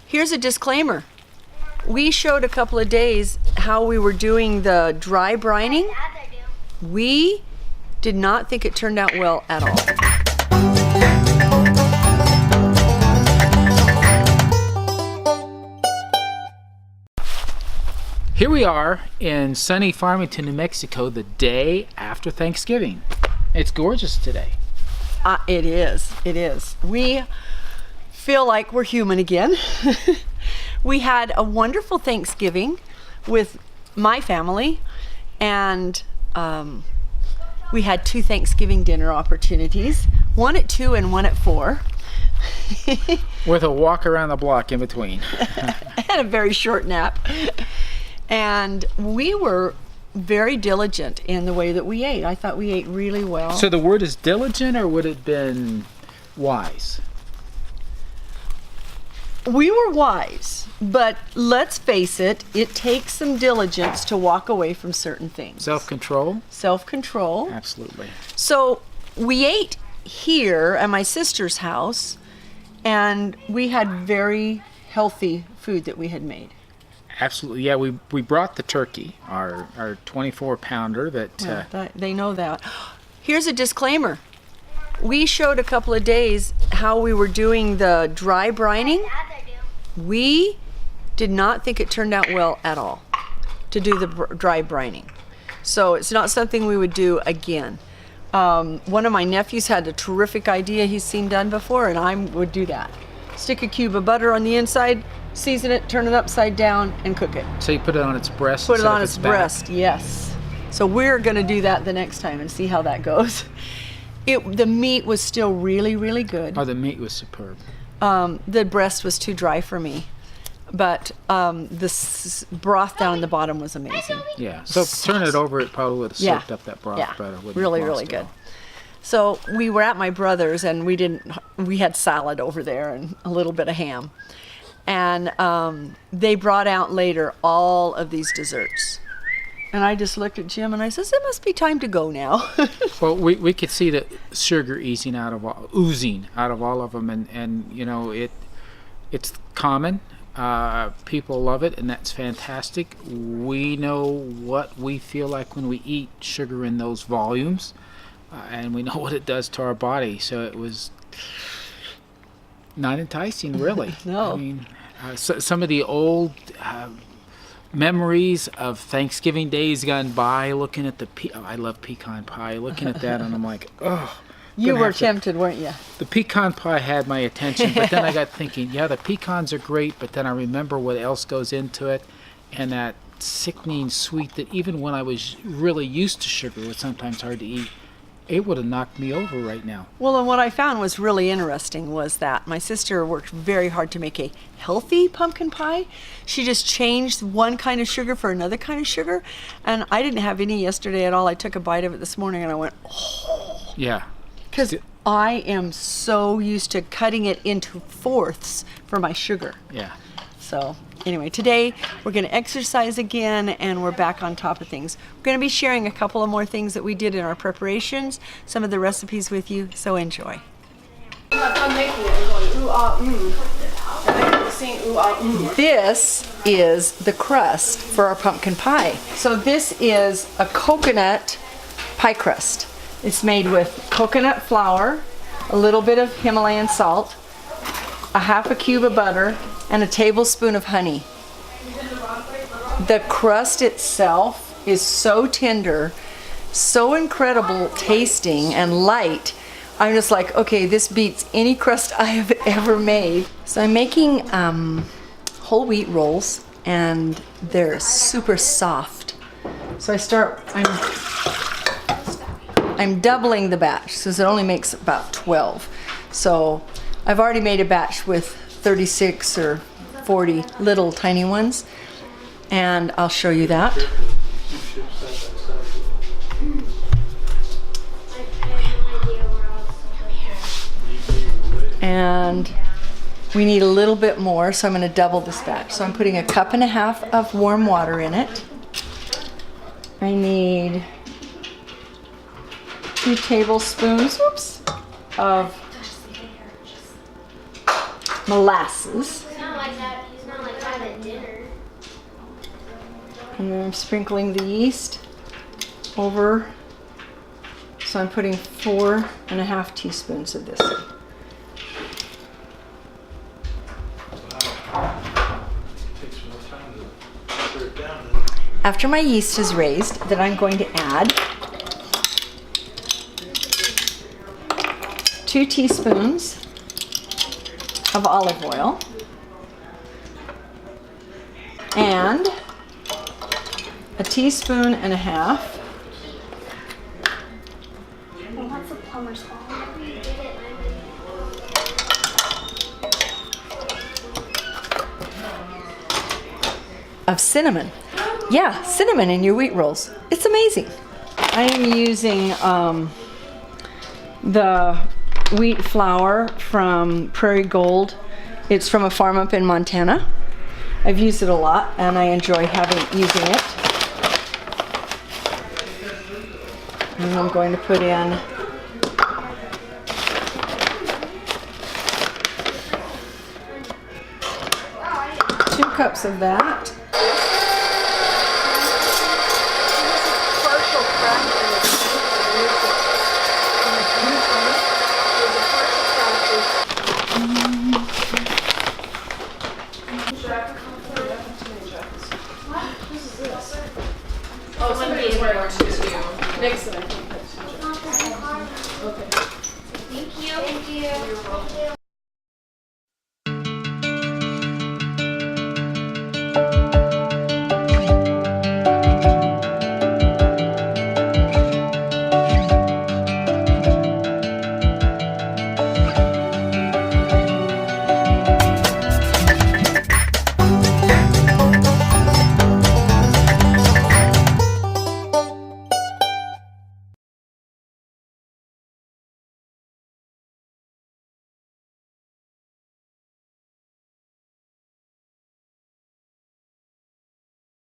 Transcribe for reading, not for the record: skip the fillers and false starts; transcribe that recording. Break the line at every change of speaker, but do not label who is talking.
Here's a disclaimer. We showed a couple of days how we were doing the dry brining. We did not think it turned out well at all.
Here we are in sunny Farmington, New Mexico, the day after Thanksgiving. It's gorgeous today.
It is. It is. We feel like we're human again. We had a wonderful Thanksgiving with my family, and we had 2 Thanksgiving dinner opportunities, one at 2 and one at 4.
With a walk around the block in between.
And a very short nap. And we were very diligent in the way that we ate. I thought we ate really well.
So the word is diligent, or would it have been wise?
We were wise, but let's face it, it takes some diligence to walk away from certain things.
Self-control?
Self-control.
Absolutely.
So we ate here at my sister's house, and we had very healthy food that we had made.
Absolutely, yeah. We brought the turkey, our 24-pounder that...
They know that. Here's a disclaimer. We showed a couple of days how we were doing the dry brining. We did not think it turned out well at all to do the dry brining. So it's not something we would do again. One of my nephews had a terrific idea he's seen done before, and I would do that. Stick a cube of butter on the inside, season it, turn it upside down, and cook it.
So you put it on its breast?
Put it on its breast, yes. So we're going to do that the next time and see how that goes. The meat was still really, really good.
Oh, the meat was superb.
The breast was too dry for me, but the broth down the bottom was amazing.
Yeah, so turn it over, it probably would have soaked up that broth better.
Really, really good. So we were at my brother's, and we had salad over there and a little bit of ham. And they brought out later all of these desserts. And I just looked at Jim and I says, it must be time to go now.
Well, we could see the sugar oozing out of all of them, and you know, it's common. People love it, and that's fantastic. We know what we feel like when we eat sugar in those volumes, and we know what it does to our body. So it was not enticing, really.
No.
I mean, some of the old memories of Thanksgiving days gone by, looking at I love pecan pie, looking at that, and I'm like, oh.
You were tempted, weren't you?
The pecan pie had my attention, but then I got thinking, yeah, the pecans are great, but then I remember what else goes into it, and that sickening sweet that even when I was really used to sugar was sometimes hard to eat. It would have knocked me over right now.
Well, and what I found was really interesting was that my sister worked very hard to make a healthy pumpkin pie. She just changed one kind of sugar for another kind of sugar, and I didn't have any yesterday at all. I took a bite of it this morning, and I went, oh.
Yeah.
Because I am so used to cutting it into fourths for my sugar.
Yeah.
So anyway, today we're going to exercise again, and we're back on top of things. We're going to be sharing a couple of more things that we did in our preparations, some of the recipes with you, so enjoy. This is the crust for our pumpkin pie. So this is a coconut pie crust. It's made with coconut flour, a little bit of Himalayan salt, a half a cube of butter, and a tablespoon of honey. The crust itself is so tender, so incredible tasting and light. I'm just like, okay, this beats any crust I have ever made. So I'm making whole wheat rolls, and they're super soft. So I'm doubling the batch, so it only makes about 12. So I've already made a batch with 36 or 40 little tiny ones, and I'll show you that. And we need a little bit more, so I'm going to double this batch. So I'm putting 1.5 cups of warm water in it. I need 2 tablespoons of molasses.
He's not like that. He's not like that at dinner.
And then I'm sprinkling the yeast over. So I'm putting 4.5 teaspoons of this in. After my yeast is raised, then I'm going to add 2 teaspoons of olive oil and 1.5 teaspoons
Well, that's a plumber's hall. Whenever you did it,
of cinnamon. Yeah, cinnamon in your wheat rolls. It's amazing. I am using the wheat flour from Prairie Gold. It's from a farm up in Montana. I've used it a lot and I enjoy using it. And I'm going to put in 2 cups of that.
Oh, somebody is wearing to mix it, I think.
Thank you. Thank you.